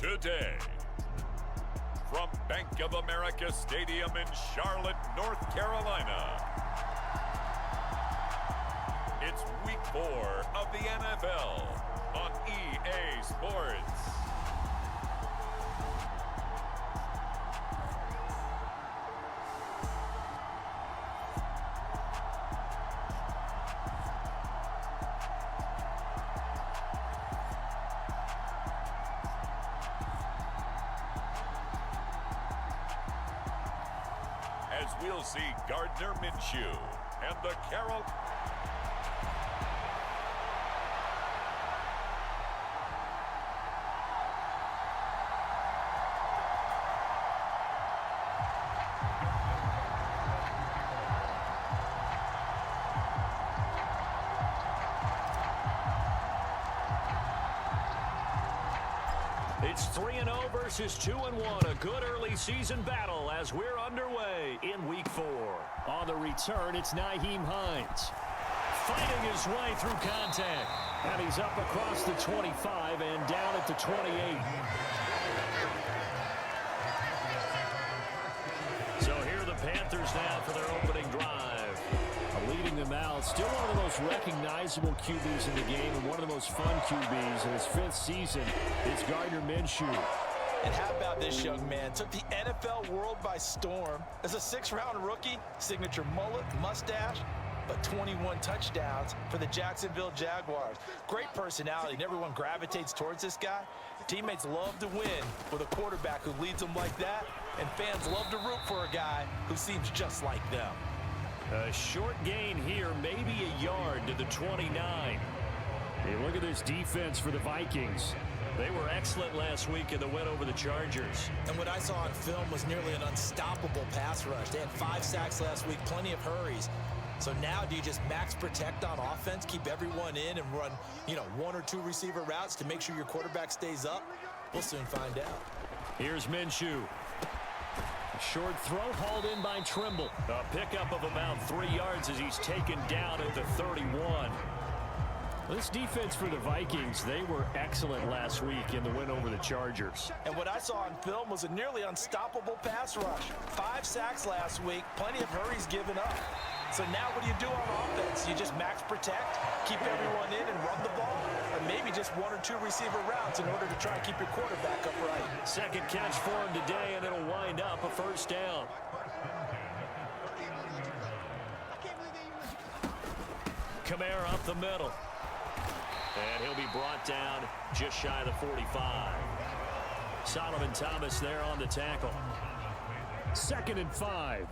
today. From Bank of America Stadium in Charlotte, North Carolina, it's Week 4 of the NFL on EA Sports. As we'll see Gardner Minshew and the Carolina. It's 3-0 versus 2-1. A good early season battle as we're underway in Week 4. On the return, it's Nyheim Hines. Fighting his way through contact. And he's up across the 25 and down at the 28. So here are the Panthers now for their opening drive. Leading them out. Still one of the most recognizable QBs in the game and one of the most fun QBs in his 5th season. It's Gardner Minshew. And how about this young man? Took the NFL world by storm. As a 6th-round rookie, signature mullet, mustache, but 21 touchdowns for the Jacksonville Jaguars. Great personality, and everyone gravitates towards this guy. Teammates love to win with a quarterback who leads them like that, and fans love to root for a guy who seems just like them. A short gain here, maybe a yard to the 29. Hey, look at this defense for the Vikings. They were excellent last week in the win over the Chargers. And what I saw on film was nearly an unstoppable pass rush. They had 5 sacks last week, plenty of hurries. So now do you just max protect on offense, keep everyone in and run, 1 or 2 receiver routes to make sure your quarterback stays up? We'll soon find out. Here's Minshew. Short throw hauled in by Trimble. A pickup of about 3 yards as he's taken down at the 31. This defense for the Vikings, they were excellent last week in the win over the Chargers. And what I saw on film was a nearly unstoppable pass rush. 5 sacks last week, plenty of hurries given up. So now what do you do on offense? You just max protect, keep everyone in and run the ball? Or maybe just 1 or 2 receiver routes in order to try and keep your quarterback upright? Second catch for him today, and it'll wind up a first down. Kamara up the middle. And he'll be brought down just shy of the 45. Solomon Thomas there on the tackle. 2nd and 5.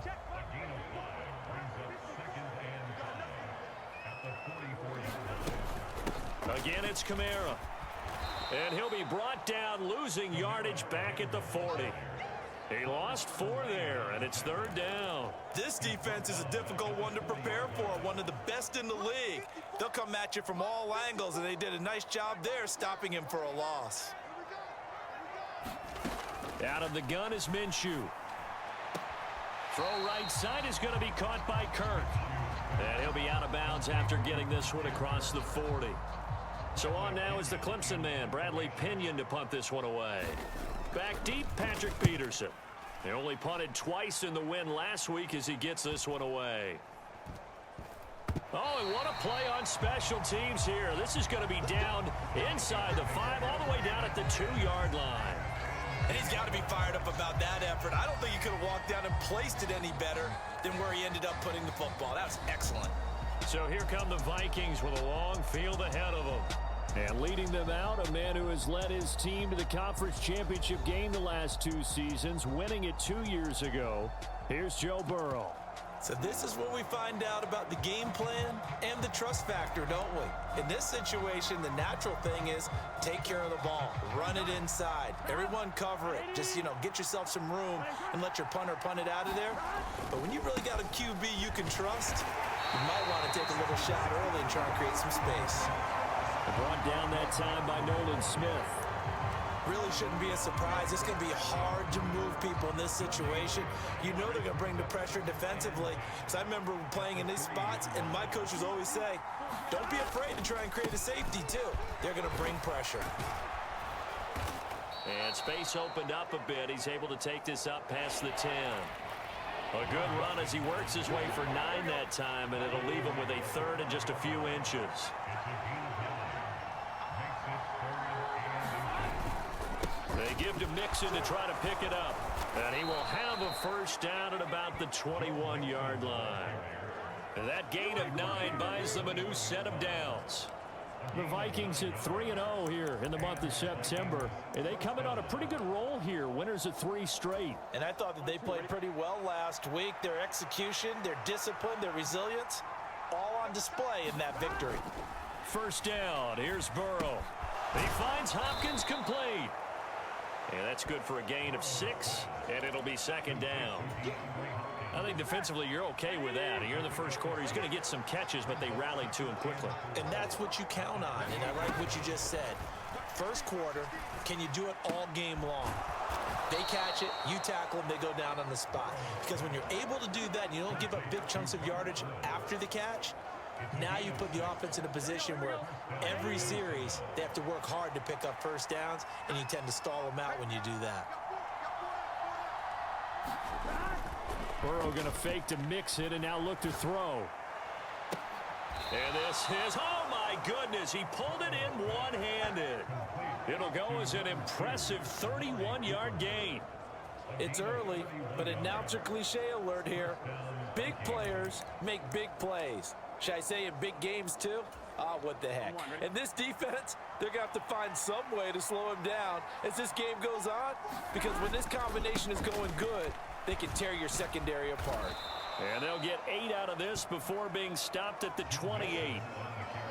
Again, it's Kamara. And he'll be brought down, losing yardage back at the 40. He lost 4 there, and it's 3rd down. This defense is a difficult one to prepare for, one of the best in the league. They'll come at you from all angles, and they did a nice job there stopping him for a loss. Out of the gun is Minshew. Throw right side is going to be caught by Kirk. And he'll be out of bounds after getting this one across the 40. So on now is the Clemson man, Bradley Pinion, to punt this one away. Back deep, Patrick Peterson. They only punted twice in the win last week as he gets this one away. Oh, and what a play on special teams here. This is going to be down inside the 5, all the way down at the 2-yard line. And he's got to be fired up about that effort. I don't think he could have walked down and placed it any better than where he ended up putting the football. That was excellent. So here come the Vikings with a long field ahead of them. And leading them out, a man who has led his team to the conference championship game the last 2 seasons, winning it 2 years ago. Here's Joe Burrow. So this is what we find out about the game plan and the trust factor, don't we? In this situation, the natural thing is take care of the ball, run it inside, everyone cover it. Just, get yourself some room and let your punter punt it out of there. But when you really got a QB you can trust, you might want to take a little shot early and try and create some space. Brought down that time by Nolan Smith. Really shouldn't be a surprise. It's going to be hard to move people in this situation. You know they're going to bring the pressure defensively. Because I remember playing in these spots, and my coaches always say, don't be afraid to try and create a safety, too. They're going to bring pressure. And space opened up a bit. He's able to take this up past the 10. A good run as he works his way for 9 that time, and it'll leave him with a third and just a few inches. They give to Mixon to try to pick it up. And he will have a first down at about the 21-yard line. And that gain of 9 buys them a new set of downs. The Vikings hit 3-0 here in the month of September. And they come in on a pretty good roll here. Winners of 3 straight. And I thought that they played pretty well last week. Their execution, their discipline, their resilience, all on display in that victory. First down. Here's Burrow. He finds Hopkins complete. And that's good for a gain of 6, and it'll be second down. I think defensively you're okay with that. Here in the first quarter, he's going to get some catches, but they rallied to him quickly. And that's what you count on, and I like what you just said. First quarter, can you do it all game long? They catch it, you tackle them, they go down on the spot. Because when you're able to do that and you don't give up big chunks of yardage after the catch, now you put the offense in a position where every series they have to work hard to pick up first downs, and you tend to stall them out when you do that. Burrow going to fake to mix it and now look to throw. And this is, oh my goodness, he pulled it in one-handed. It'll go as an impressive 31-yard gain. It's early, but announcer cliche alert here. Big players make big plays. Should I say in big games too? What the heck. And this defense, they're going to have to find some way to slow him down as this game goes on. Because when this combination is going good, they can tear your secondary apart. And they'll get 8 out of this before being stopped at the 28.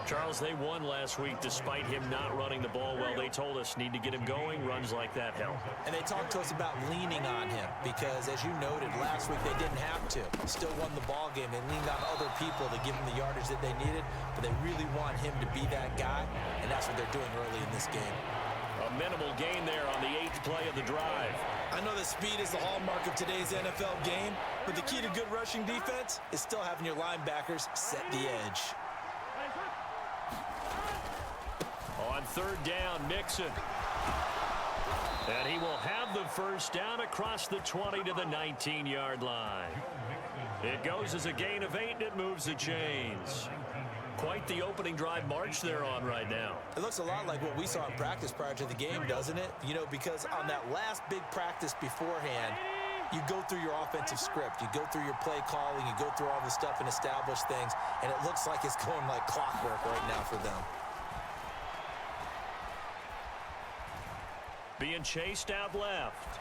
Charles, they won last week despite him not running the ball well. They told us need to get him going. Runs like that help. And they talked to us about leaning on him because, as you noted, last week they didn't have to. Still won the ball game. They leaned on other people to give him the yardage that they needed, but they really want him to be that guy, and that's what they're doing early in this game. A minimal gain there on the 8th play of the drive. I know that speed is the hallmark of today's NFL game, but the key to good rushing defense is still having your linebackers set the edge. On third down, Mixon. And he will have the first down across the 20 to the 19-yard line. It goes as a gain of 8, and it moves the chains. Quite the opening drive march they're on right now. It looks a lot like what we saw in practice prior to the game, doesn't it? You know, because on that last big practice beforehand, you go through your offensive script. You go through your play calling. You go through all the stuff and establish things. And it looks like it's going like clockwork right now for them. Being chased out left.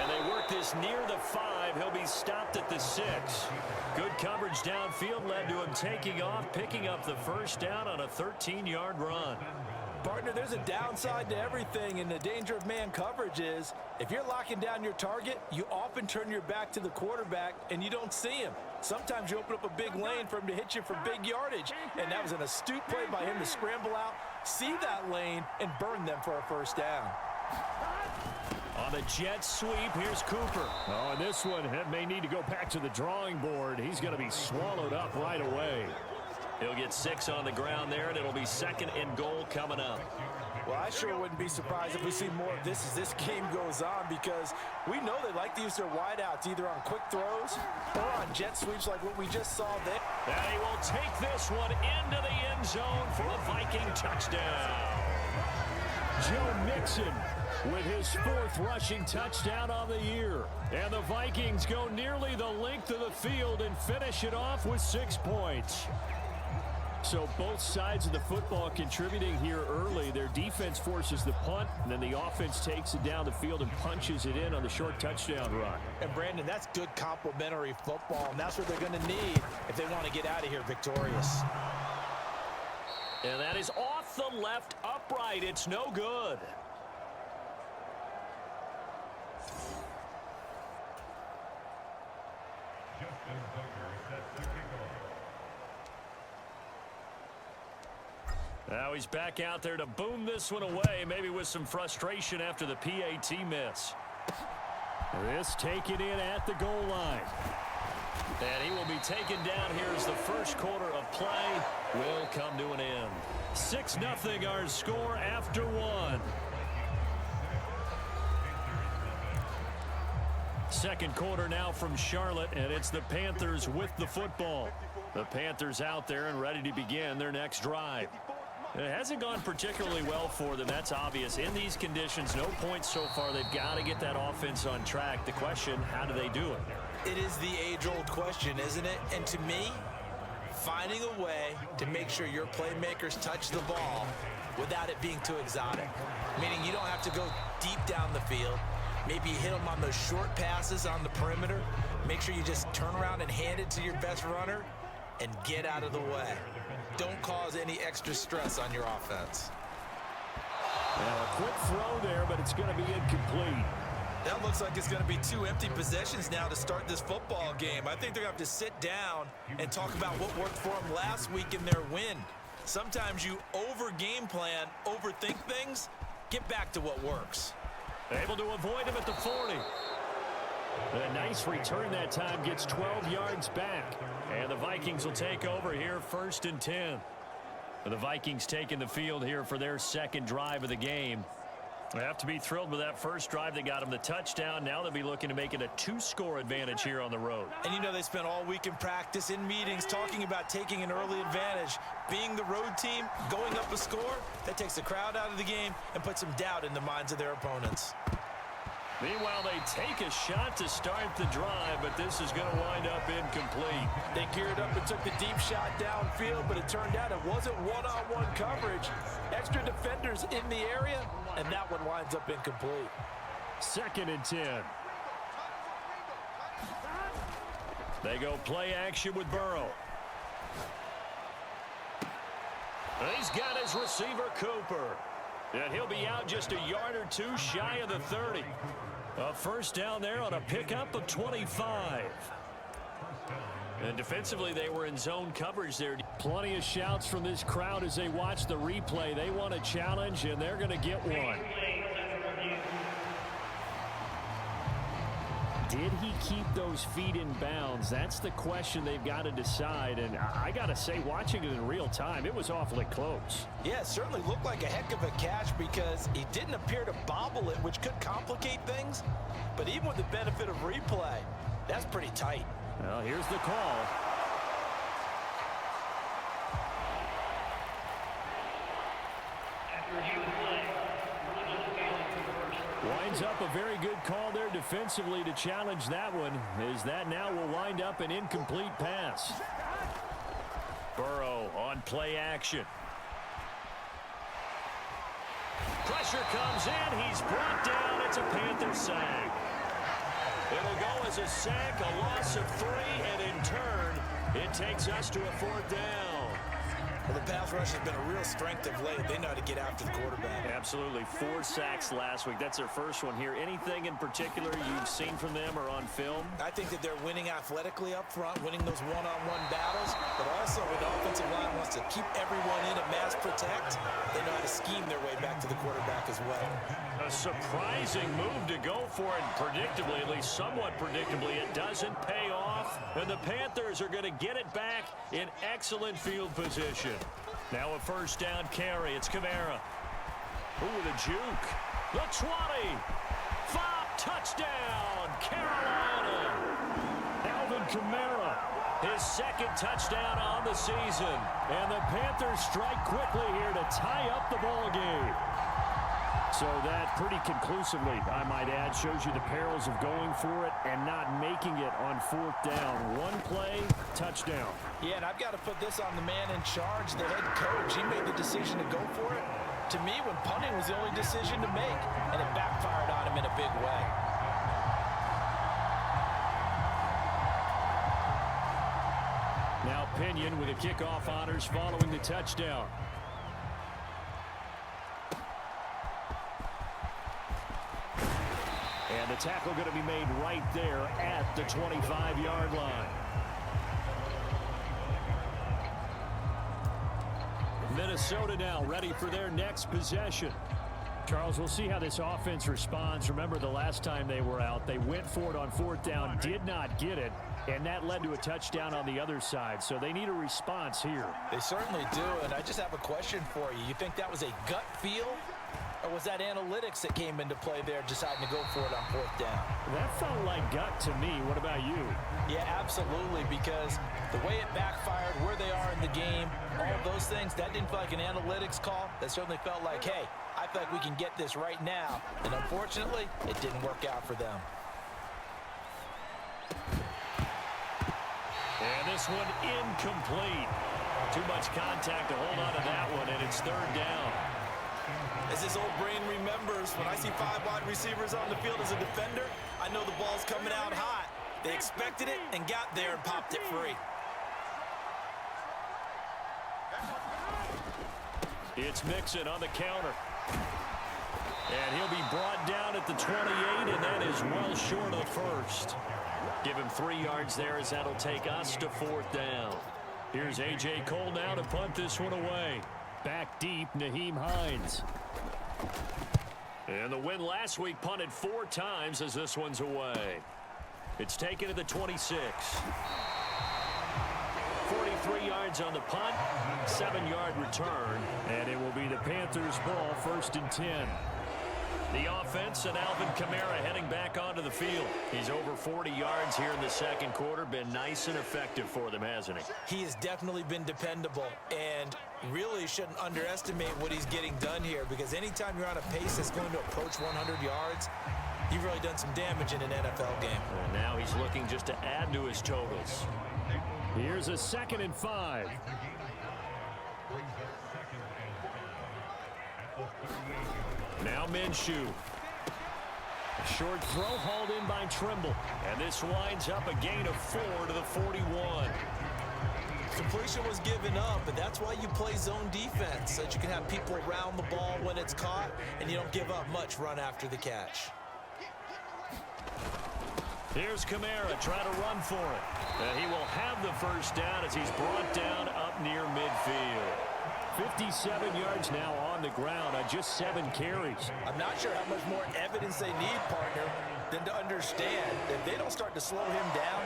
And they work this near the 5. He'll be stopped at the 6. Good coverage downfield led to him taking off, picking up the first down on a 13-yard run. Partner, there's a downside to everything, and the danger of man coverage is if you're locking down your target, you often turn your back to the quarterback and you don't see him. Sometimes you open up a big lane for him to hit you for big yardage, and that was an astute play by him to scramble out, see that lane, and burn them for a first down. On the jet sweep, here's Cooper. Oh, and this one may need to go back to the drawing board. He's going to be swallowed up right away. He'll get 6 on the ground there, and it'll be second and goal coming up. Well, I sure wouldn't be surprised if we see more of this as this game goes on, because we know they like to use their wideouts either on quick throws or on jet sweeps like what we just saw there. And he will take this one into the end zone for a Viking touchdown. Joe Mixon with his 4th rushing touchdown on the year. And the Vikings go nearly the length of the field and finish it off with 6 points. So both sides of the football contributing here early. Their defense forces the punt, and then the offense takes it down the field and punches it in on the short touchdown run. And Brandon, that's good complementary football, and that's what they're going to need if they want to get out of here victorious. And that is off the left upright. It's no good. Now he's back out there to boom this one away, maybe with some frustration after the PAT miss. This taken in at the goal line. And he will be taken down here as the first quarter of play will come to an end. 6-0 our score after one. Second quarter now from Charlotte, and it's the Panthers with the football. The Panthers out there and ready to begin their next drive. It hasn't gone particularly well for them. That's obvious. In these conditions, no points so far. They've got to get that offense on track. The question, how do they do it? It is the age-old question, isn't it? And to me, finding a way to make sure your playmakers touch the ball without it being too exotic. Meaning you don't have to go deep down the field. Maybe you hit them on those short passes on the perimeter. Make sure you just turn around and hand it to your best runner and get out of the way. Don't cause any extra stress on your offense. A quick throw there, but it's going to be incomplete. That looks like it's going to be 2 empty possessions now to start this football game. I think they're going to have to sit down and talk about what worked for them last week in their win. Sometimes you over-game plan, overthink things, get back to what works. Able to avoid him at the 40. A nice return that time, gets 12 yards back. And the Vikings will take over here, 1st and 10. The Vikings taking the field here for their second drive of the game. They have to be thrilled with that first drive. They got them the touchdown. Now they'll be looking to make it a 2-score advantage here on the road. And you know they spent all week in practice, in meetings, talking about taking an early advantage. Being the road team, going up a score, that takes the crowd out of the game and puts some doubt in the minds of their opponents. Meanwhile, they take a shot to start the drive, but this is going to wind up incomplete. They geared up and took the deep shot downfield, but it turned out it wasn't one-on-one coverage. Extra defenders in the area, and that one winds up incomplete. 2nd and 10. They go play action with Burrow. He's got his receiver, Cooper. And he'll be out just a yard or two shy of the 30. A first down there on a pickup of 25. And defensively, they were in zone coverage there. Plenty of shouts from this crowd as they watch the replay. They want a challenge, and they're going to get one. Did he keep those feet in bounds? That's the question they've got to decide. And I got to say, watching it in real time, it was awfully close. Yeah, it certainly looked like a heck of a catch because he didn't appear to bobble it, which could complicate things. But even with the benefit of replay, that's pretty tight. Well, here's the call. Winds up a very good call there defensively to challenge that one, as that now will wind up an incomplete pass. Burrow on play action. Pressure comes in. He's brought down. It's a Panther sack. It'll go as a sack, a loss of 3, and in turn, it takes us to a 4th down. Well, the pass rush has been a real strength of late. They know how to get after the quarterback. Absolutely. 4 sacks last week. That's their first one here. Anything in particular you've seen from them or on film? I think that they're winning athletically up front, winning those one-on-one battles, but also when the offensive line wants to keep everyone in and mass protect, they know how to scheme their way back to the quarterback as well. A surprising move to go for it predictably, at least somewhat predictably. It doesn't pay off, and the Panthers are going to get it back in excellent field position. Now a first down carry. It's Kamara. Ooh, the juke. The 20. 5, touchdown, Carolina. Alvin Kamara, his 2nd touchdown on the season. And the Panthers strike quickly here to tie up the ball game. So that pretty conclusively, I might add, shows you the perils of going for it and not making it on 4th down. One play, touchdown. Yeah, and I've got to put this on the man in charge, the head coach. He made the decision to go for it. To me, when punting was the only decision to make, and it backfired on him in a big way. Now Pinion with the kickoff honors following the touchdown. And the tackle going to be made right there at the 25-yard line. Minnesota now ready for their next possession. Charles, we'll see how this offense responds. Remember the last time they were out, they went for it on fourth down, did not get it, and that led to a touchdown on the other side. So they need a response here. They certainly do, and I just have a question for you. You think that was a gut feel, or was that analytics that came into play there deciding to go for it on fourth down? That felt like gut to me. What about you? Yeah, absolutely, because the way it backfired, where they are in the game, all of those things, that didn't feel like an analytics call. That certainly felt like, hey, I feel like we can get this right now. And unfortunately, it didn't work out for them. And this one incomplete. Too much contact to hold on to that one, and it's third down. As this old brain remembers, when I see 5 wide receivers on the field as a defender, I know the ball's coming out hot. They expected it and got there and popped it free. It's Mixon on the counter. And he'll be brought down at the 28, and that is well short of the first. Give him 3 yards there as that'll take us to fourth down. Here's A.J. Cole now to punt this one away. Back deep, Nyheim Hines. And the win last week punted 4 times as this one's away. It's taken to the 26. 43 yards on the punt, 7-yard return, and it will be the Panthers' ball, 1st and 10. The offense and Alvin Kamara heading back onto the field. He's over 40 yards here in the second quarter. Been nice and effective for them, hasn't he? He has definitely been dependable, and really shouldn't underestimate what he's getting done here, because anytime you're on a pace that's going to approach 100 yards, you've really done some damage in an NFL game. And now he's looking just to add to his totals. Here's a 2nd and 5. Now Minshew. A short throw hauled in by Trimble. And this winds up a gain of 4 to the 41. Completion was given up, and that's why you play zone defense, so that you can have people around the ball when it's caught, and you don't give up much run after the catch. Here's Kamara trying to run for it. And he will have the first down as he's brought down up near midfield. 57 yards now on the ground on just 7 carries. I'm not sure how much more evidence they need, partner, than to understand that if they don't start to slow him down,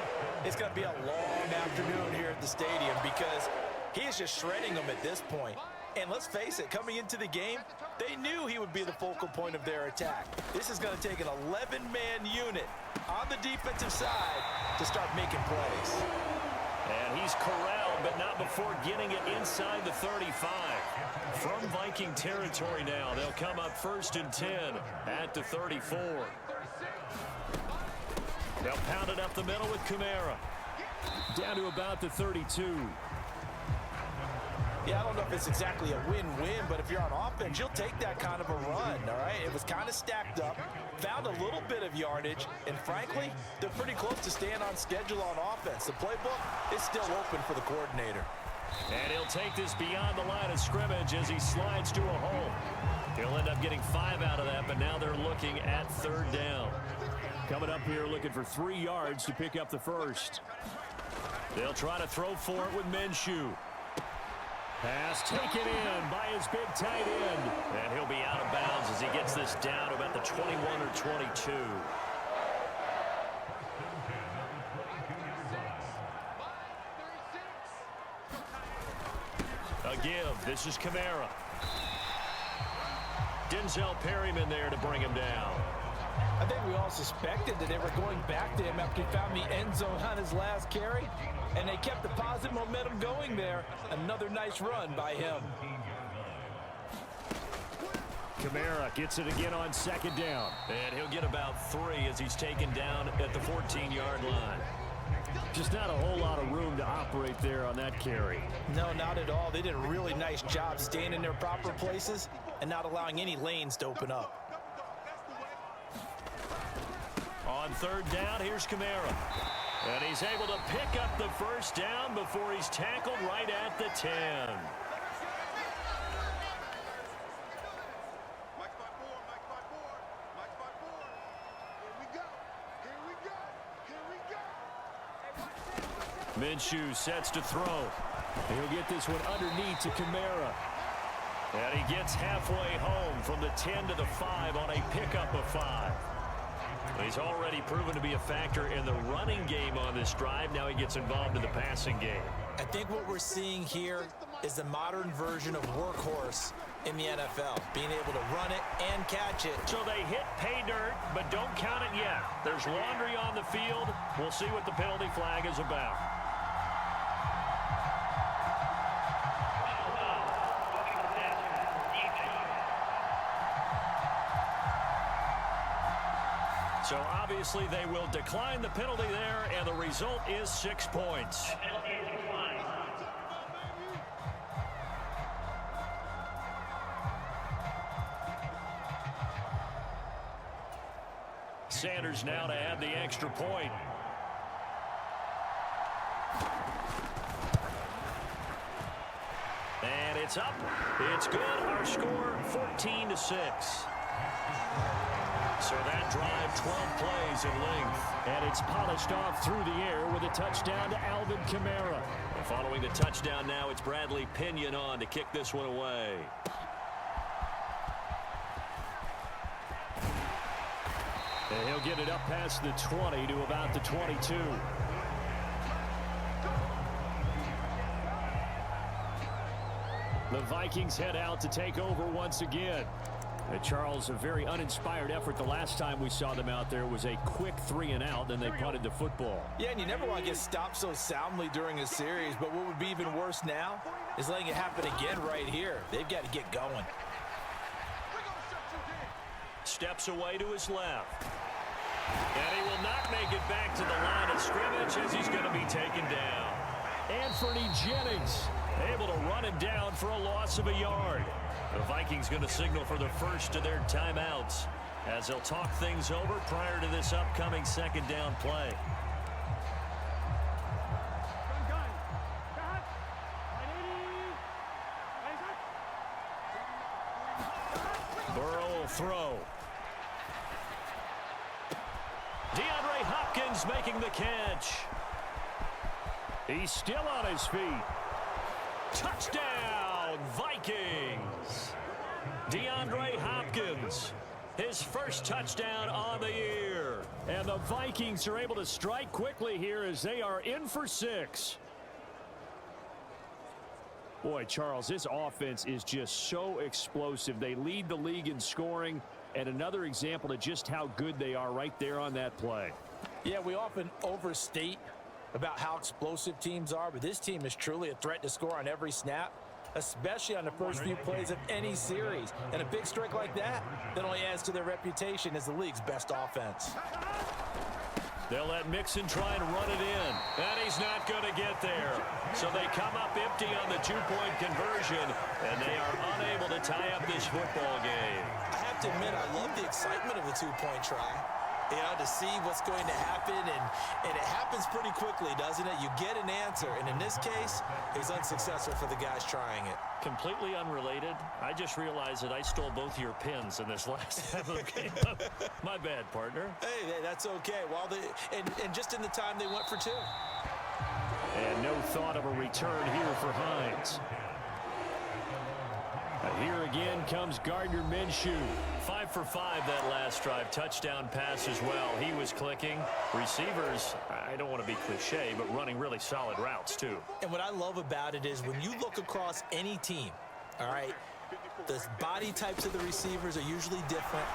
it's going to be a long afternoon here at the stadium, because he is just shredding them at this point. And let's face it, coming into the game, they knew he would be the focal point of their attack. This is going to take an 11-man unit on the defensive side to start making plays. And he's corralled, but not before getting it inside the 35. From Viking territory now, they'll come up 1st and 10 at the 34. They'll pound it up the middle with Kamara. Down to about the 32. Yeah, I don't know if it's exactly a win-win, but if you're on offense, you'll take that kind of a run, all right? It was kind of stacked up, found a little bit of yardage, and frankly, they're pretty close to staying on schedule on offense. The playbook is still open for the coordinator. And he'll take this beyond the line of scrimmage as he slides to a hole. He'll end up getting 5 out of that, but now they're looking at 3rd down. Coming up here looking for 3 yards to pick up the first. They'll try to throw for it with Minshew. Pass taken in by his big tight end. And he'll be out of bounds as he gets this down to about the 21 or 22. A give. This is Kamara. Denzel Perryman there to bring him down. I think we all suspected that they were going back to him after he found the end zone on his last carry, and they kept the positive momentum going there. Another nice run by him. Kamara gets it again on 2nd down. And he'll get about 3 as he's taken down at the 14-yard line. Just not a whole lot of room to operate there on that carry. No, not at all. They did a really nice job staying in their proper places and not allowing any lanes to open up. On 3rd down, here's Kamara. And he's able to pick up the first down before he's tackled right at the 10. Minshew sets to throw. He'll get this one underneath to Kamara. And he gets halfway home from the 10 to the 5 on a pickup of 5. He's already proven to be a factor in the running game on this drive. Now he gets involved in the passing game. I think what we're seeing here is the modern version of workhorse in the NFL, being able to run it and catch it. So they hit pay dirt, but don't count it yet. There's laundry on the field. We'll see what the penalty flag is about. So obviously they will decline the penalty there, and the result is 6 points. Sanders now to add the extra point. And it's up. It's good. Our score 14-6. So that drive, 12 plays in length. And it's polished off through the air with a touchdown to Alvin Kamara. And following the touchdown now, it's Bradley Pinion on to kick this one away. And he'll get it up past the 20 to about the 22. The Vikings head out to take over once again. Charles, a very uninspired effort the last time we saw them out there. It was a quick 3-and-out, then they punted the football. Yeah, and you never want to get stopped so soundly during a series, but what would be even worse now is letting it happen again right here. They've got to get going. Steps away to his left. And he will not make it back to the line of scrimmage as he's going to be taken down. Anthony Jennings able to run him down for a loss of a yard. The Vikings going to signal for the first of their timeouts as they'll talk things over prior to this upcoming second down play. Burrow will throw. DeAndre Hopkins making the catch. He's still on his feet. Touchdown, Vikings. DeAndre Hopkins, his first touchdown on the year. And the Vikings are able to strike quickly here as they are in for 6. Boy, Charles, this offense is just so explosive. They lead the league in scoring, and another example of just how good they are right there on that play. Yeah, we often overstate about how explosive teams are, but this team is truly a threat to score on every snap, especially on the first few plays of any series. And a big strike like that only adds to their reputation as the league's best offense. They'll let Mixon try and run it in, and he's not going to get there. So they come up empty on the 2-point conversion, and they are unable to tie up this football game. I have to admit, I love the excitement of the 2-point try. You know, to see what's going to happen, and it happens pretty quickly, doesn't it? You get an answer, and in this case, it's unsuccessful for the guys trying it. Completely unrelated. I just realized that I stole both your pins in this last game. My bad, partner. Hey, that's okay. Well, and just in the time they went for 2. And no thought of a return here for Hines. Here again comes Gardner Minshew. 5 for 5 that last drive. Touchdown pass as well. He was clicking. Receivers, I don't want to be cliche, but running really solid routes too. And what I love about it is when you look across any team, all right, the body types of the receivers are usually different.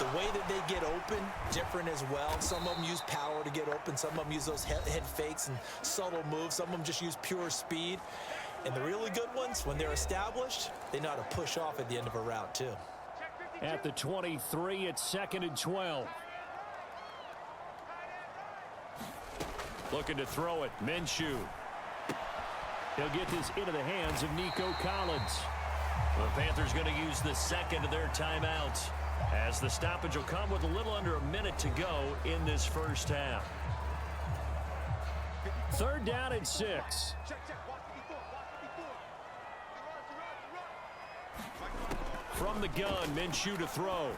The way that they get open, different as well. Some of them use power to get open. Some of them use those head fakes and subtle moves. Some of them just use pure speed. And the really good ones, when they're established, they know how to push off at the end of a route, too. At the 23, it's 2nd and 12. Looking to throw it, Minshew. He'll get this into the hands of Nico Collins. The Panthers going to use the second of their timeouts, as the stoppage will come with a little under a minute to go in this first half. 3rd down and 6. From the gun, Minshew to throw.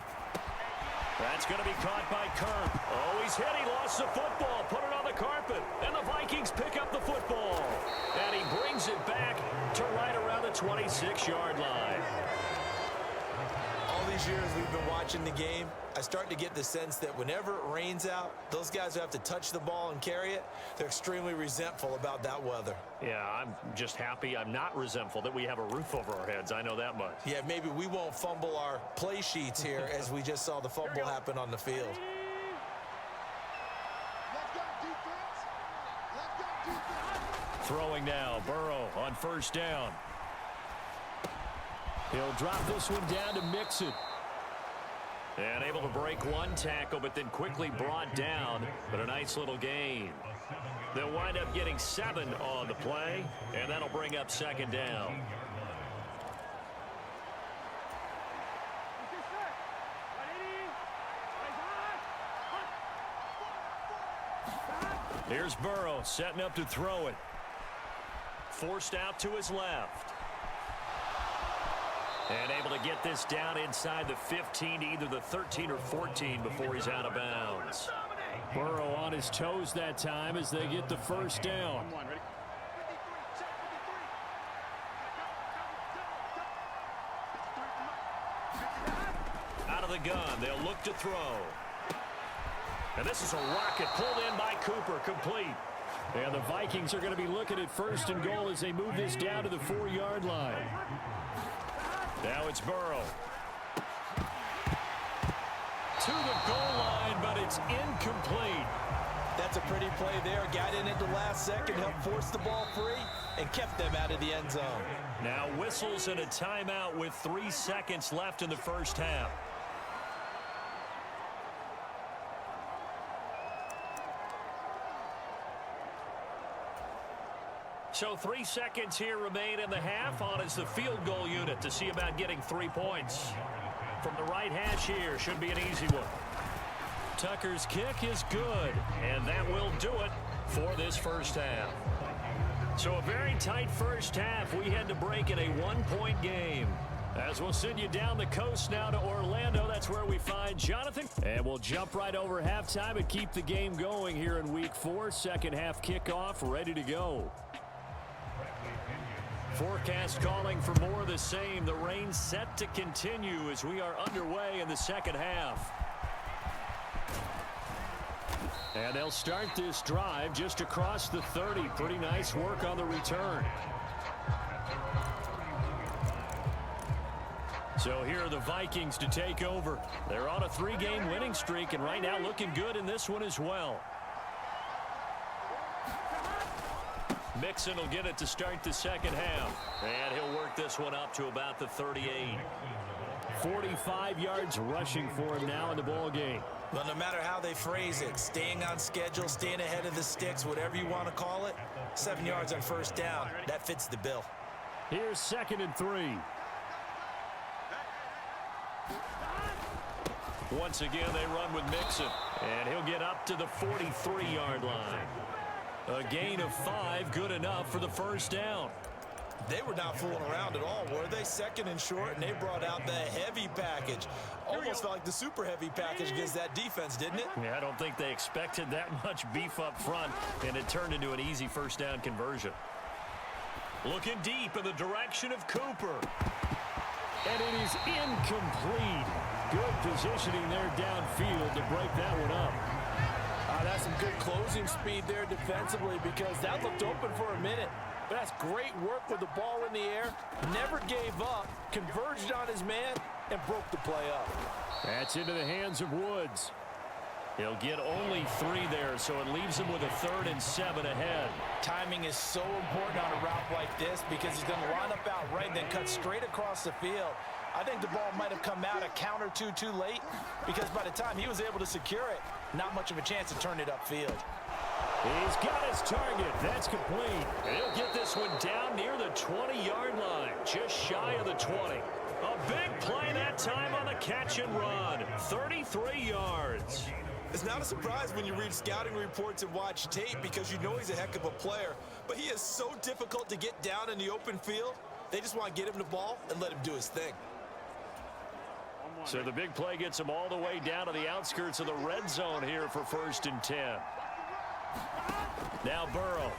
That's going to be caught by Kirk. Oh, he's hit. He lost the football. Put it on the carpet. And the Vikings pick up the football. And he brings it back to right around the 26-yard line. All these years we've been watching the game, I start to get the sense that whenever it rains out, those guys who have to touch the ball and carry it, they're extremely resentful about that weather. Yeah, I'm just happy I'm not resentful that we have a roof over our heads. I know that much. Yeah, maybe we won't fumble our play sheets here as we just saw the fumble happen on the field. Throwing now, Burrow on first down. He'll drop this one down to Mixon. And able to break one tackle, but then quickly brought down. But a nice little gain. They'll wind up getting 7 on the play, and that'll bring up second down. Here's Burrow setting up to throw it. Forced out to his left. And able to get this down inside the 15, either the 13 or 14 before he's out of bounds. Burrow on his toes that time as they get the first down. Out of the gun, they'll look to throw. And this is a rocket pulled in by Cooper, complete. And the Vikings are going to be looking at first and goal as they move this down to the 4-yard line. Now it's Burrow. To the goal line, but it's incomplete. That's a pretty play there. Got in at the last second, helped force the ball free, and kept them out of the end zone. Now whistles and a timeout with 3 seconds left in the first half. So 3 seconds here remain in the half. On is the field goal unit to see about getting 3 points. From the right hash here, should be an easy one. Tucker's kick is good, and that will do it for this first half. So a very tight first half. We had to break in a 1-point game. As we'll send you down the coast now to Orlando, that's where we find Jonathan. And we'll jump right over halftime and keep the game going here in Week 4. Second half kickoff, ready to go. Forecast calling for more of the same. The rain set to continue as we are underway in the second half. And they'll start this drive just across the 30. Pretty nice work on the return. So here are the Vikings to take over. They're on a 3-game winning streak, and right now looking good in this one as well. Mixon will get it to start the second half. And he'll work this one up to about the 38. 45 yards rushing for him now in the ball game. Well, no matter how they phrase it, staying on schedule, staying ahead of the sticks, whatever you want to call it, 7 yards on first down, that fits the bill. Here's 2nd and 3. Once again, they run with Mixon. And he'll get up to the 43-yard line. A gain of 5, good enough for the first down. They were not fooling around at all, were they? 2nd and short, and they brought out the heavy package. Almost felt like the super heavy package against that defense, didn't it? Yeah, I don't think they expected that much beef up front, and it turned into an easy first down conversion. Looking deep in the direction of Cooper. And it is incomplete. Good positioning there downfield to break that one up. That's some good closing speed there defensively because that looked open for a minute. But that's great work with the ball in the air. Never gave up, converged on his man, and broke the play up. That's into the hands of Woods. He'll get only 3 there, so it leaves him with a 3rd and 7 ahead. Timing is so important on a route like this because he's going to line up out right and then cut straight across the field. I think the ball might have come out a count or two too late because by the time he was able to secure it, not much of a chance to turn it upfield. He's got his target. That's complete. He'll get this one down near the 20-yard line, just shy of the 20. A big play that time on the catch and run. 33 yards. It's not a surprise when you read scouting reports and watch tape because you know he's a heck of a player, but he is so difficult to get down in the open field. They just want to get him the ball and let him do his thing. So the big play gets him all the way down to the outskirts of the red zone here for 1st and 10. Now Burrow.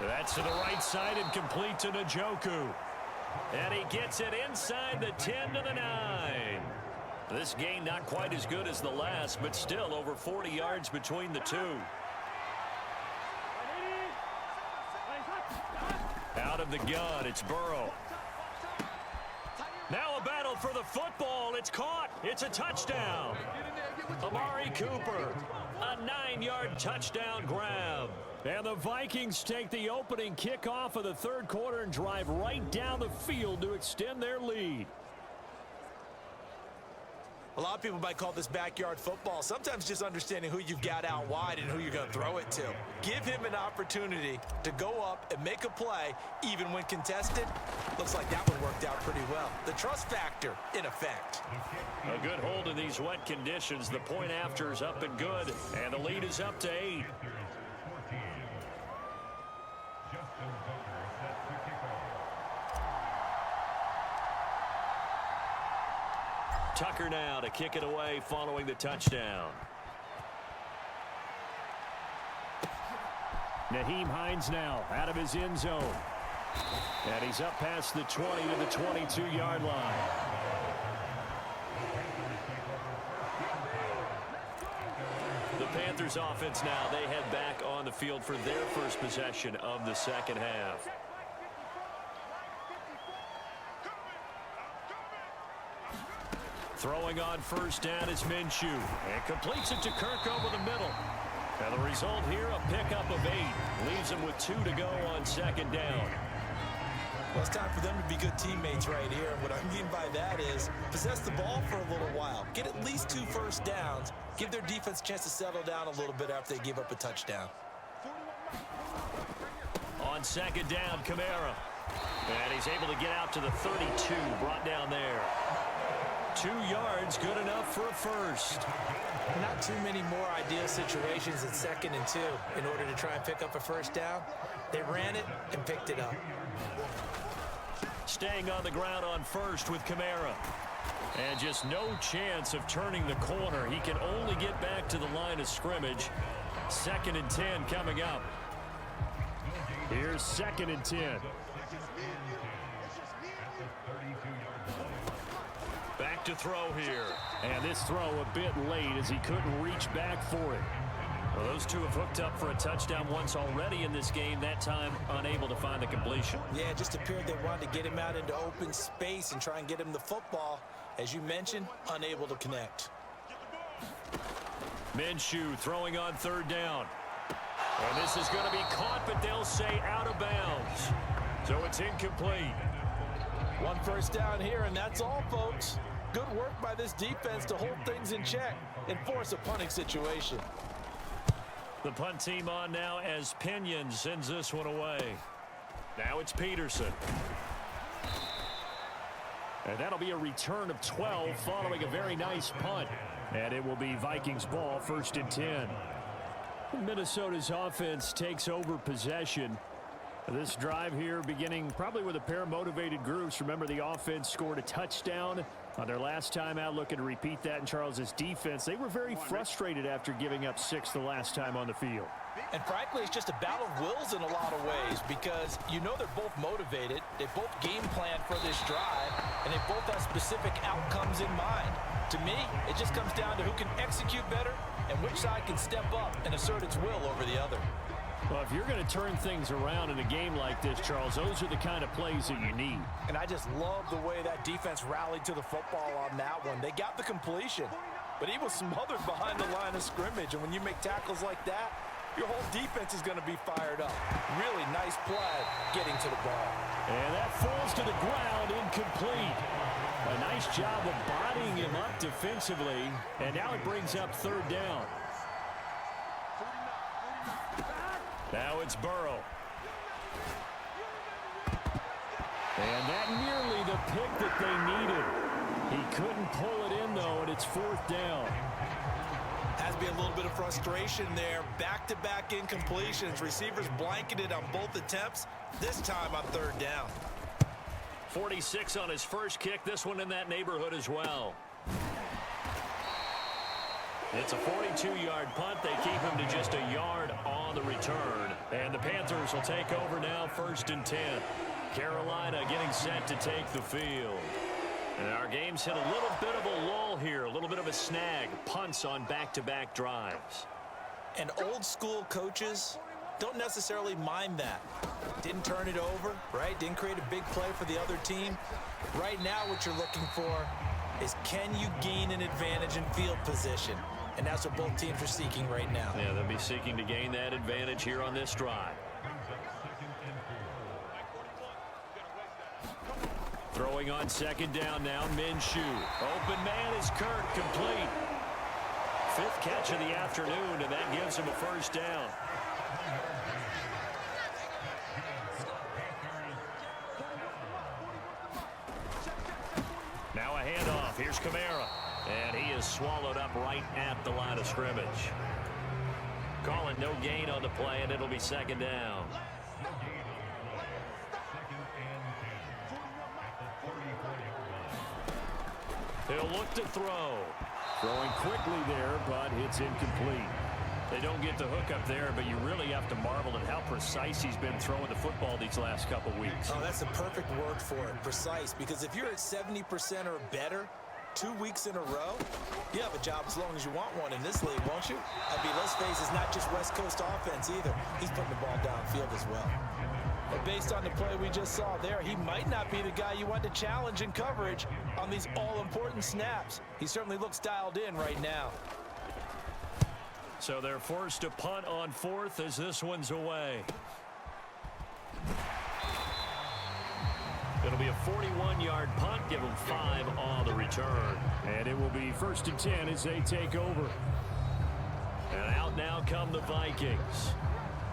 That's to the right side and complete to Njoku. And he gets it inside the 10 to the 9. This gain not quite as good as the last, but still over 40 yards between the two. Out of the gun, it's Burrow. Now a battle for the football. It's caught. It's a touchdown. Amari Cooper, a 9-yard touchdown grab. And the Vikings take the opening kickoff of the third quarter and drive right down the field to extend their lead. A lot of people might call this backyard football. Sometimes just understanding who you've got out wide and who you're going to throw it to. Give him an opportunity to go up and make a play, even when contested. Looks like that one worked out pretty well. The trust factor in effect. A good hold in these wet conditions. The point after is up and good, and the lead is up to 8. Tucker now to kick it away following the touchdown. Nyheim Hines now out of his end zone. And he's up past the 20 to the 22-yard line. The Panthers offense now, they head back on the field for their first possession of the second half. Throwing on first down is Minshew. And completes it to Kirk over the middle. And the result here, a pickup of 8. Leaves him with 2 to go on second down. Well, it's time for them to be good teammates right here. And what I mean by that is possess the ball for a little while. Get at least 2 first downs. Give their defense a chance to settle down a little bit after they give up a touchdown. On second down, Kamara. And he's able to get out to the 32. Brought down there. 2 yards, good enough for a first. Not too many more ideal situations at 2nd and 2 in order to try and pick up a first down. They ran it and picked it up. Staying on the ground on first with Kamara. And just no chance of turning the corner. He can only get back to the line of scrimmage. 2nd and 10 coming up. Here's 2nd and 10. Back to throw here. And this throw a bit late as he couldn't reach back for it. Well, those two have hooked up for a touchdown once already in this game, that time unable to find the completion. Yeah, it just appeared they wanted to get him out into open space and try and get him the football. As you mentioned, unable to connect. Minshew throwing on third down. And this is going to be caught, but they'll say out of bounds. So it's incomplete. 1 first down here, and that's all, folks. Good work by this defense to hold things in check and force a punting situation. The punt team on now as Pinion sends this one away. Now it's Peterson. And that'll be a return of 12 following a very nice punt. And it will be Vikings ball, 1st and 10. Minnesota's offense takes over possession. This drive here beginning probably with a pair of motivated groups. Remember, the offense scored a touchdown on their last time out, looking to repeat that in Charles's defense. They were very frustrated after giving up 6 the last time on the field. And frankly, it's just a battle of wills in a lot of ways because you know they're both motivated. They both game plan for this drive, and they both have specific outcomes in mind. To me, it just comes down to who can execute better and which side can step up and assert its will over the other. Well, if you're going to turn things around in a game like this, Charles, those are the kind of plays that you need. And I just love the way that defense rallied to the football on that one. They got the completion, but he was smothered behind the line of scrimmage. And when you make tackles like that, your whole defense is going to be fired up. Really nice play getting to the ball. And that falls to the ground, incomplete. A nice job of bodying him up defensively. And now it brings up third down. Now it's Burrow. And that nearly the pick that they needed. He couldn't pull it in, though, and it's 4th down. Has to be a little bit of frustration there. Back-to-back incompletions. Receivers blanketed on both attempts, this time on third down. 46 on his first kick. This one in that neighborhood as well. It's a 42-yard punt. They keep him to just a yard on the return. And the Panthers will take over now, 1st and 10. Carolina getting set to take the field. And our game's hit a little bit of a lull here, a little bit of a snag. Punts on back-to-back drives. And old school coaches don't necessarily mind that. Didn't turn it over, right? Didn't create a big play for the other team. Right now what you're looking for is, can you gain an advantage in field position? And that's what both teams are seeking right now. Yeah, they'll be seeking to gain that advantage here on this drive. Throwing on 2nd down now, Minshew. Open man is Kirk, complete. 5th catch of the afternoon, and that gives him a 1st down. Now a handoff. Here's Kamara. And he is swallowed up right at the line of scrimmage. Call it no gain on the play, and it'll be 2nd down. He'll look to throw. Throwing quickly there, but it's incomplete. They don't get the hook up there, but you really have to marvel at how precise he's been throwing the football these last couple weeks. Oh, that's the perfect word for it, precise. Because if you're at 70% or better 2 weeks in a row, you have a job as long as you want one in this league, won't you? I mean, let's face it, it's not just West Coast offense either. He's putting the ball downfield as well. But based on the play we just saw there, he might not be the guy you want to challenge in coverage on these all-important snaps. He certainly looks dialed in right now. So they're forced to punt on 4th as this one's away. It'll be a 41-yard punt, give them 5 on the return. And it will be 1st and 10 as they take over. And out now come the Vikings.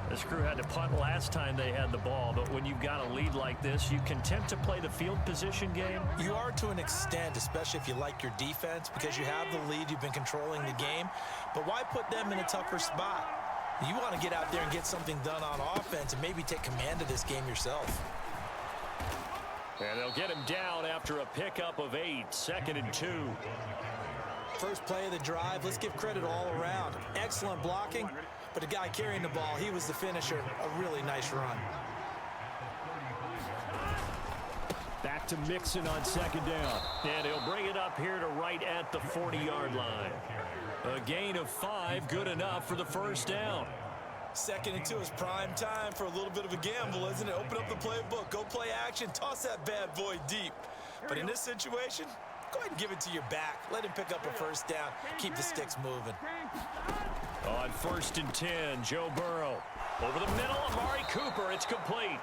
This crew had to punt last time they had the ball, but when you've got a lead like this, you content to play the field position game? You are to an extent, especially if you like your defense, because you have the lead, you've been controlling the game. But why put them in a tougher spot? You want to get out there and get something done on offense and maybe take command of this game yourself. And they'll get him down after a pickup of 8, 2nd and 2. First play of the drive, let's give credit all around. Excellent blocking, but the guy carrying the ball, he was the finisher. A really nice run. Back to Mixon on 2nd down. And he'll bring it up here to right at the 40-yard line. A gain of 5, good enough for the 1st down. 2nd and 2 is prime time for a little bit of a gamble, isn't it? Open up the playbook, go play action, toss that bad boy deep. But in this situation, go ahead and give it to your back. Let him pick up a 1st down. Keep the sticks moving. On 1st and 10, Joe Burrow. Over the middle, Amari Cooper. It's complete.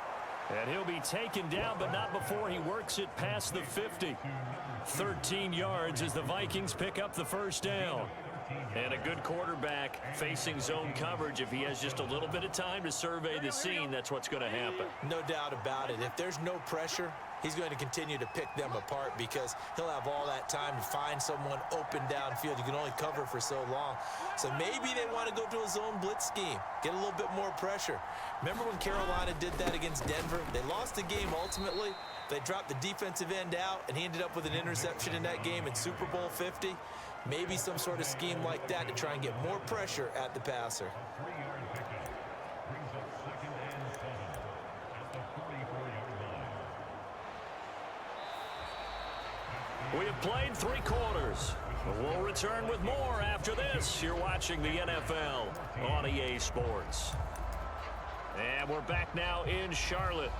And he'll be taken down, but not before he works it past the 50. 13 yards as the Vikings pick up the 1st down. And a good quarterback facing zone coverage. If he has just a little bit of time to survey the scene, that's what's going to happen. No doubt about it. If there's no pressure, he's going to continue to pick them apart because he'll have all that time to find someone open downfield. You can only cover for so long. So maybe they want to go to a zone blitz scheme, get a little bit more pressure. Remember when Carolina did that against Denver? They lost the game ultimately. They dropped the defensive end out, and he ended up with an interception in that game in Super Bowl 50. Maybe some sort of scheme like that to try and get more pressure at the passer. We have played 3 quarters. We'll return with more after this. You're watching the NFL on EA Sports. And we're back now in Charlotte.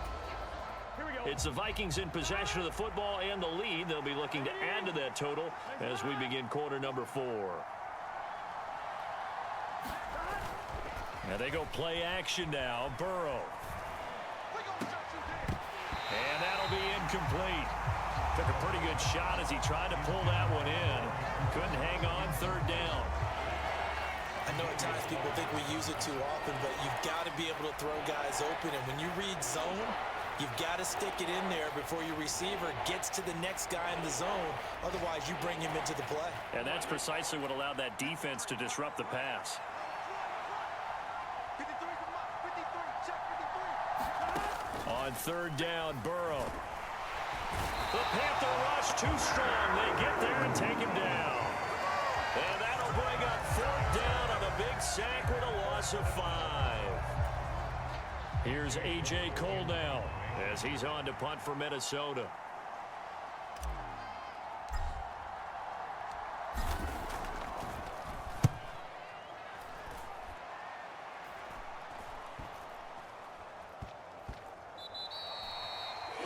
It's the Vikings in possession of the football and the lead. They'll be looking to add to that total as we begin quarter number 4. Now they go play action now. Burrow. And that'll be incomplete. Took a pretty good shot as he tried to pull that one in. Couldn't hang on. 3rd down. I know at times people think we use it too often, but you've got to be able to throw guys open. And when you read zone, you've got to stick it in there before your receiver gets to the next guy in the zone. Otherwise, you bring him into the play. And that's precisely what allowed that defense to disrupt the pass. On 3rd down, Burrow. The Panther rush too strong. They get there and take him down. And that'll That'll bring up 4th down on a big sack with a loss of 5. Here's A.J. Cole now as he's on to punt for Minnesota.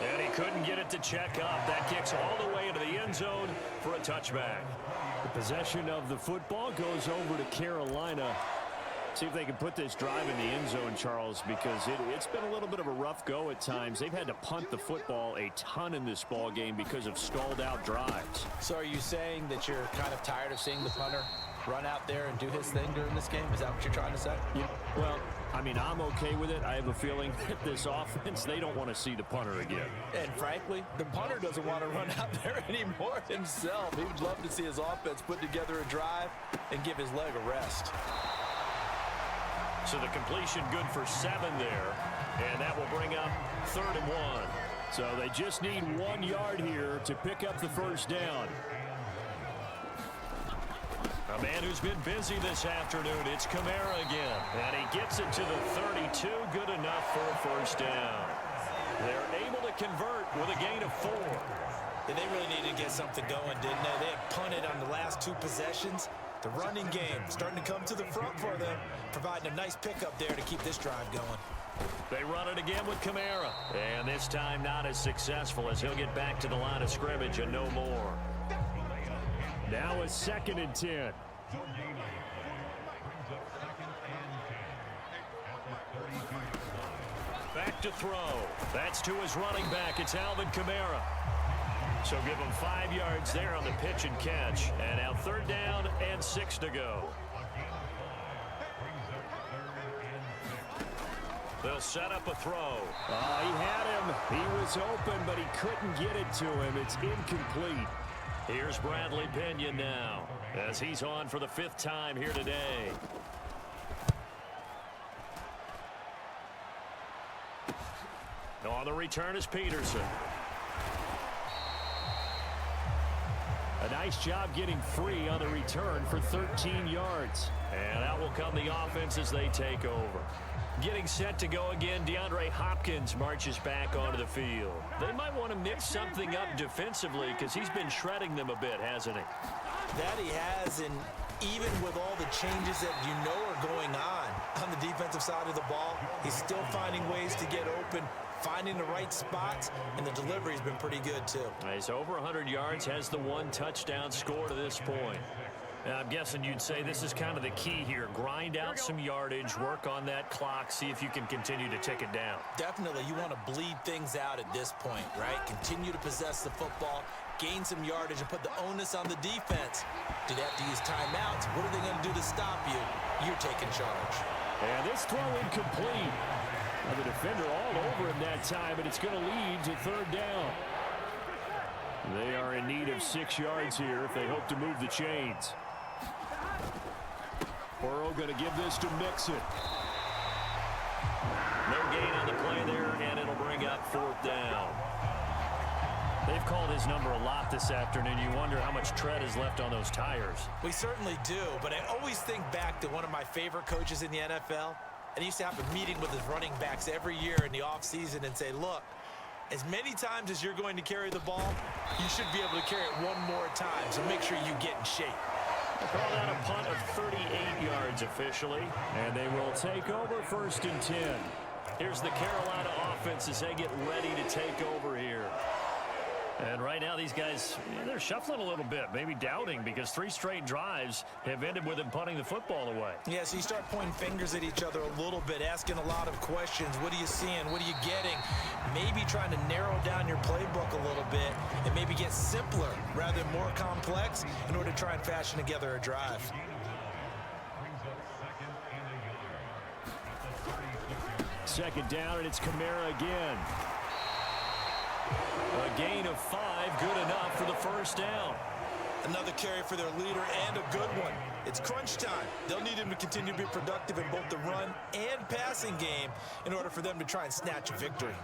And he couldn't get it to check up. That kicks all the way into the end zone for a touchback. The possession of the football goes over to Carolina. See if they can put this drive in the end zone, Charles, because it's been a little bit of a rough go at times. They've had to punt the football a ton in this ball game because of stalled out drives. So are you saying that you're kind of tired of seeing the punter run out there and do his thing during this game? Is that what you're trying to say? Yeah, well, I mean, I'm okay with it. I have a feeling that this offense, they don't want to see the punter again. And frankly, the punter doesn't want to run out there anymore himself. He would love to see his offense put together a drive and give his leg a rest. So the completion good for 7 there, and that will bring up 3rd and 1. So they just need 1 yard here to pick up the first down. A man who's been busy this afternoon, it's Kamara again. And he gets it to the 32, good enough for a first down. They're able to convert with a gain of 4. And they really needed to get something going, didn't they? They had punted on the last 2 possessions. The running game starting to come to the front for them, providing a nice pickup there to keep this drive going. They run it again with Kamara. And this time not as successful as he'll get back to the line of scrimmage and no more. Now a 2nd and 10. Back to throw. That's to his running back. It's Alvin Kamara. So give him 5 yards there on the pitch and catch. And now 3rd down and 6 to go. They'll set up a throw. He had him. He was open, but he couldn't get it to him. It's incomplete. Here's Bradley Pinion now as he's on for the 5th time here today. On the return is Peterson. A nice job getting free on the return for 13 yards. And out will come the offense as they take over. Getting set to go again, DeAndre Hopkins marches back onto the field. They might want to mix something up defensively because he's been shredding them a bit, hasn't he? That he has, and even with all the changes that you know are going on the defensive side of the ball, he's still finding ways to get open, finding the right spots, and the delivery's been pretty good too. He's over 100 yards, has the 1 touchdown score to this point. And I'm guessing you'd say this is kind of the key here. Grind out some yardage, work on that clock, see if you can continue to tick it down. Definitely, you want to bleed things out at this point, right? Continue to possess the football, gain some yardage, and put the onus on the defense. Do they have to use timeouts? What are they going to do to stop you? You're taking charge. And this throw incomplete. Now the defender all over him that time, but it's going to lead to 3rd down. They are in need of 6 yards here if they hope to move the chains. Burrow going to give this to Mixon. No gain on the play there, and it'll bring up 4th down. They've called his number a lot this afternoon. You wonder how much tread is left on those tires. We certainly do, but I always think back to one of my favorite coaches in the NFL. And he used to have a meeting with his running backs every year in the offseason and say, look, as many times as you're going to carry the ball, you should be able to carry it 1 more time, so make sure you get in shape. They'll call that a punt of 38 yards officially. And they will take over 1st and 10. Here's the Carolina offense as they get ready to take over here. And right now these guys, they're shuffling a little bit, maybe doubting, because 3 straight drives have ended with them punting the football away. Yeah, so you start pointing fingers at each other a little bit, asking a lot of questions. What are you seeing? What are you getting? Maybe trying to narrow down your playbook a little bit and maybe get simpler rather than more complex in order to try and fashion together a drive. Second down, and it's Kamara again. A gain of 5, good enough for the first down. Another carry for their leader and a good one. It's crunch time. They'll need him to continue to be productive in both the run and passing game in order for them to try and snatch a victory.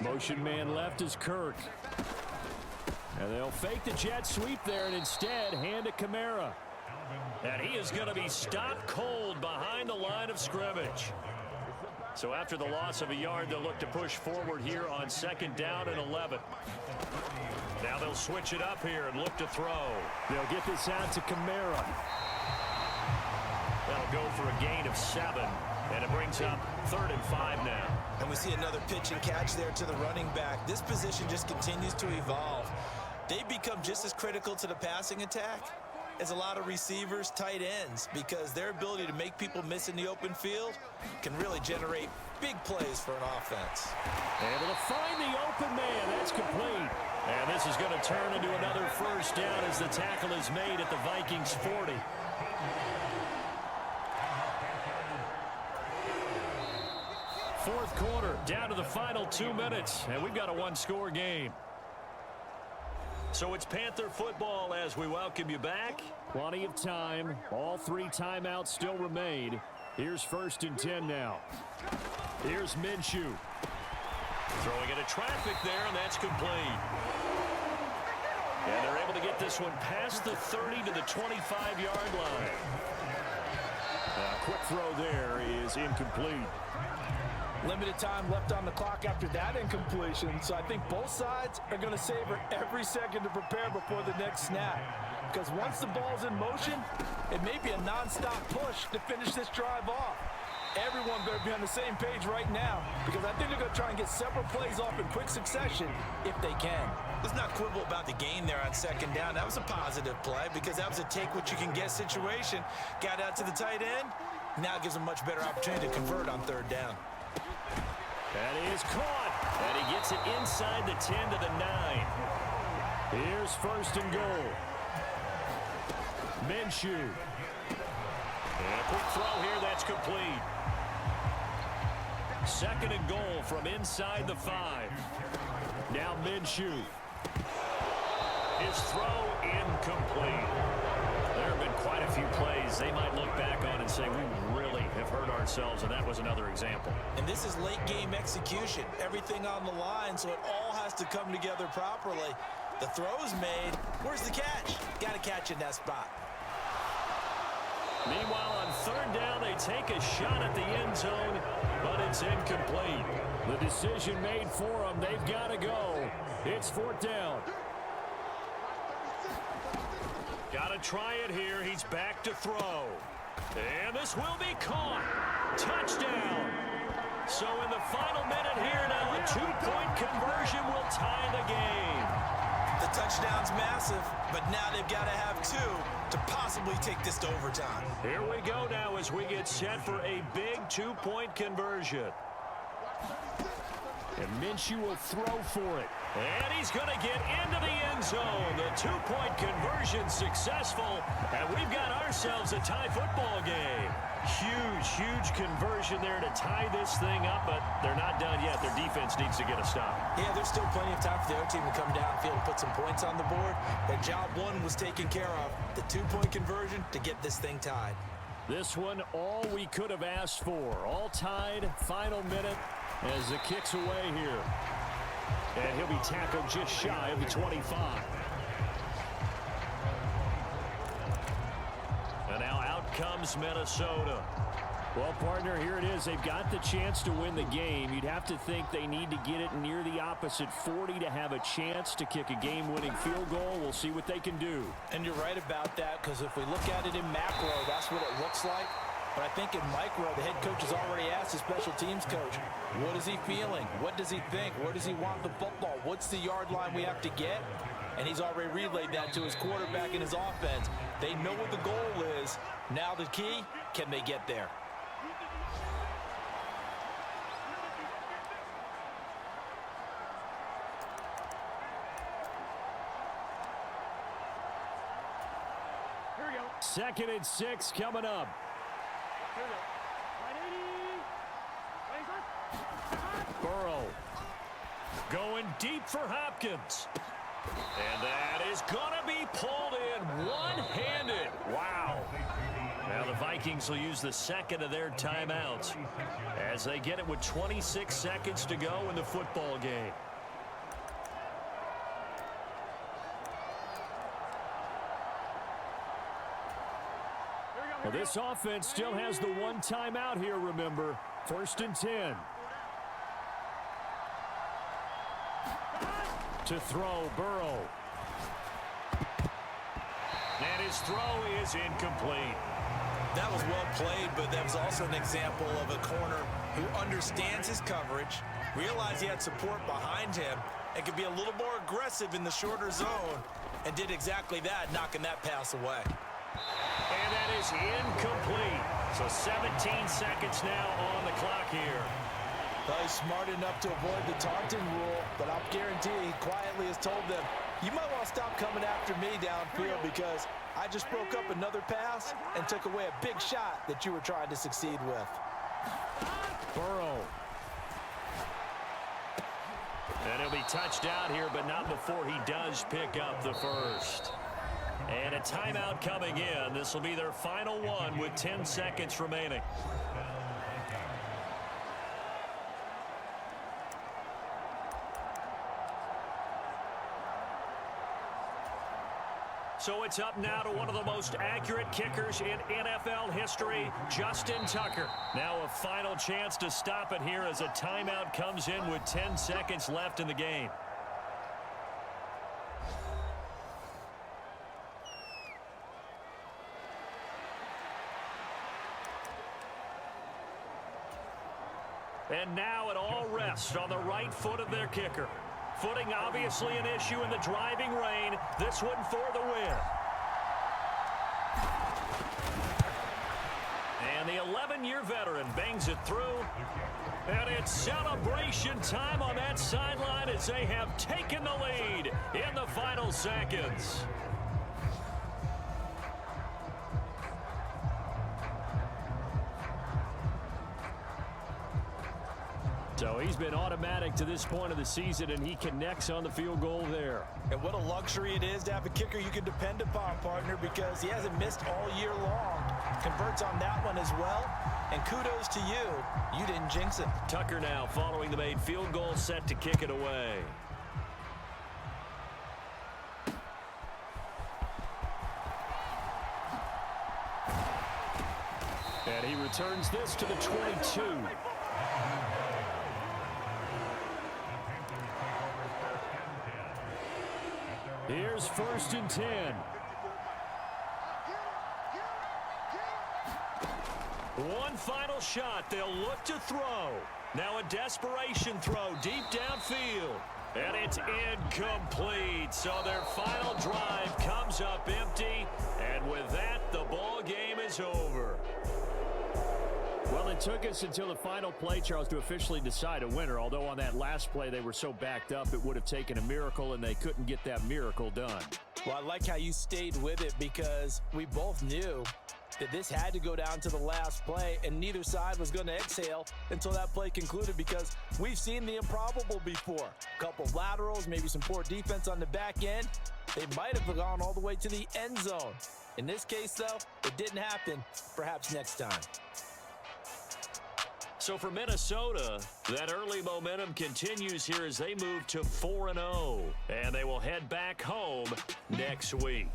Motion man left is Kirk. And they'll fake the jet sweep there and instead hand to Kamara. And he is going to be stopped cold behind the line of scrimmage. So after the loss of a yard, they'll look to push forward here on 2nd down and 11. Now they'll switch it up here and look to throw. They'll get this out to Kamara. That'll go for a gain of 7. And it brings up 3rd and 5 now. And we see another pitch and catch there to the running back. This position just continues to evolve. They become just as critical to the passing attack as a lot of receivers, tight ends, because their ability to make people miss in the open field can really generate big plays for an offense. Able to find the open man. That's complete. And this is going to turn into another 1st down as the tackle is made at the Vikings 40. Fourth quarter, down to the final 2 minutes, and we've got a 1-score game. So it's Panther football as we welcome you back. Plenty of time. All 3 timeouts still remain. Here's 1st and 10 now. Here's Minshew. Throwing into traffic there, and that's complete. And they're able to get this one past the 30 to the 25-yard line. A quick throw there is incomplete. Limited time left on the clock after that incompletion, so I think both sides are going to savor every second to prepare before the next snap. Because once the ball's in motion, it may be a non-stop push to finish this drive off. Everyone better be on the same page right now, because I think they're going to try and get several plays off in quick succession if they can. Let's not quibble about the gain there on 2nd down. That was a positive play because that was a take-what-you-can-get situation. Got out to the tight end. Now it gives them a much better opportunity to convert on 3rd down. That is caught. And he gets it inside the 10 to the 9. Here's 1st and goal. Minshew. And a quick throw here. That's complete. 2nd and goal from inside the 5. Now Minshew. His throw incomplete. There have been quite a few plays they might look back on and say, we really have hurt ourselves, and that was another example. And this is late game execution. Everything on the line, so it all has to come together properly. The throw's made. Where's the catch? Got to catch in that spot. Meanwhile, on 3rd down, they take a shot at the end zone, but it's incomplete. The decision made for them. They've got to go. It's 4th down. Got to try it here. He's back to throw. And this will be caught. Touchdown. So in the final minute here now, a 2-point conversion will tie the game. The touchdown's massive, but now they've got to have 2 to possibly take this to overtime. Here we go now as we get set for a big 2-point conversion. And Minshew will throw for it. And he's going to get into the end zone. The 2-point conversion successful. And we've got ourselves a tie football game. Huge conversion there to tie this thing up, but they're not done yet. Their defense needs to get a stop. Yeah, there's still plenty of time for the other team to come downfield and put some points on the board. But job 1 was taken care of. The 2-point conversion to get this thing tied. This one, all we could have asked for. All tied, final minute as the kick's away here. And he'll be tackled just shy of the 25. And now out comes Minnesota. Well, partner, here it is. They've got the chance to win the game. You'd have to think they need to get it near the opposite 40 to have a chance to kick a game-winning field goal. We'll see what they can do. And you're right about that, because if we look at it in macro, that's what it looks like. But I think in micro, the head coach has already asked the special teams coach, what is he feeling? What does he think? Where does he want the football? What's the yard line we have to get? And he's already relayed that to his quarterback and his offense. They know what the goal is. Now the key, can they get there? Second and 6 coming up. Burrow going deep for Hopkins. And that is going to be pulled in one-handed. Wow. Now the Vikings will use the second of their timeouts as they get it with 26 seconds to go in the football game. Well, this offense still has the one timeout here, remember. 1st and 10. To throw, Burrow. And his throw is incomplete. That was well played, but that was also an example of a corner who understands his coverage, realized he had support behind him, and could be a little more aggressive in the shorter zone, and did exactly that, knocking that pass away. And that is incomplete. So 17 seconds now on the clock here. Well, he's smart enough to avoid the taunting rule, but I'll guarantee he quietly has told them, you might want to stop coming after me downfield because I just broke up another pass and took away a big shot that you were trying to succeed with. Burrow. And he'll be touched out here, but not before he does pick up the first. And a timeout coming in. This will be their final one with 10 seconds remaining. So it's up now to one of the most accurate kickers in NFL history, Justin Tucker. Now a final chance to stop it here as a timeout comes in with 10 seconds left in the game. And now it all rests on the right foot of their kicker. Footing obviously an issue in the driving rain. This one for the win. And the 11-year veteran bangs it through. And it's celebration time on that sideline as they have taken the lead in the final seconds. So he's been automatic to this point of the season, and he connects on the field goal there. And what a luxury it is to have a kicker you can depend upon, partner, because he hasn't missed all year long. Converts on that one as well. And kudos to you. You didn't jinx it. Tucker now following the made field goal, set to kick it away. And he returns this to the 22. Here's 1st and 10. One final shot. They'll look to throw. Now a desperation throw deep downfield. And it's incomplete. So their final drive comes up empty. And with that, the ball game is over. Well, it took us until the final play, Charles, to officially decide a winner. Although on that last play they were so backed up, it would have taken a miracle, and they couldn't get that miracle done. Well, I like how you stayed with it because we both knew that this had to go down to the last play, and neither side was going to exhale until that play concluded because we've seen the improbable before. A couple of laterals, maybe some poor defense on the back end. They might have gone all the way to the end zone. In this case, though, it didn't happen. Perhaps next time. So for Minnesota, that early momentum continues here as they move to 4-0. And they will head back home next week.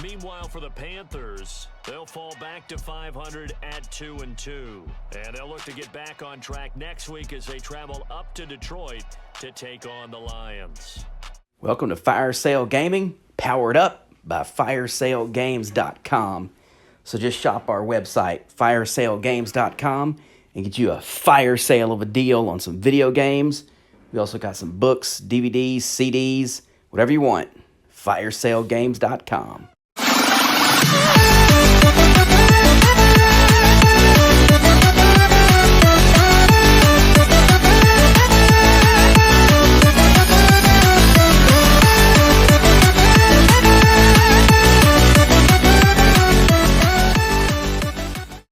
Meanwhile, for the Panthers, they'll fall back to 500 at 2-2. And they'll look to get back on track next week as they travel up to Detroit to take on the Lions. Welcome to Fire Sale Gaming, powered up by firesalegames.com. So just shop our website, firesalegames.com, and get you a fire sale of a deal on some video games. We also got some books, DVDs, CDs, whatever you want. firesalegames.com.